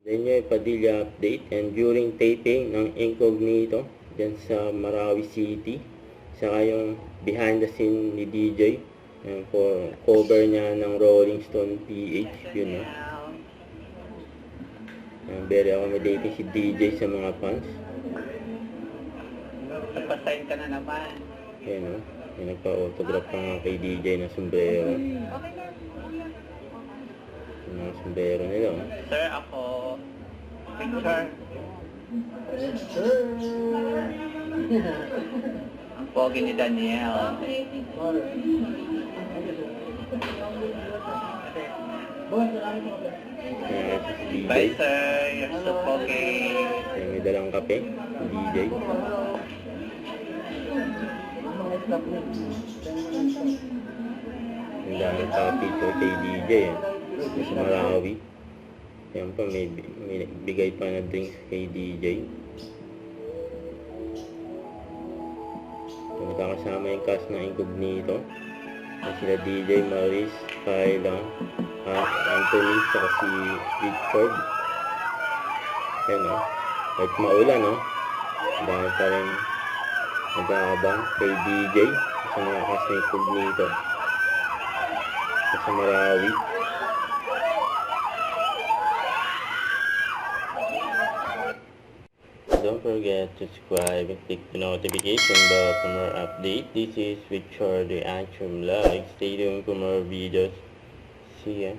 Daniel Padilla update, and during taping ng Incognito dyan sa Marawi City, saka yung behind the scene ni DJ for cover niya ng Rolling Stone PH, yun no. Very accommodating si DJ sa mga fans. Nagpa-sign ka na naman. Yan no, may nagpa-autograph pa nga kay DJ na sombrero. Yung mga sombrero nila oh. Sir, ako. Picture. Ang pogi ni Daniel. Yan si Bye, DJ. sir. You're so pogi. Yan, may dalang kape, DJ. Ang daming pa-picture kay DJ sa Marawi. Yan pa, may bigay pa na drinks kay DJ. Magkakasama yung cast ng Incognito. Sila DJ, Maris, Kyla, Anthony, saka si Richard. Yan o. Kahit maulan o. Dahil pa rin nag-aabang kay DJ sa mga cast ng Incognito sa Marawi. Don't forget to subscribe and click the notification bell for more updates. This is Richard the Action Vlog. Stay tuned for more videos. See ya.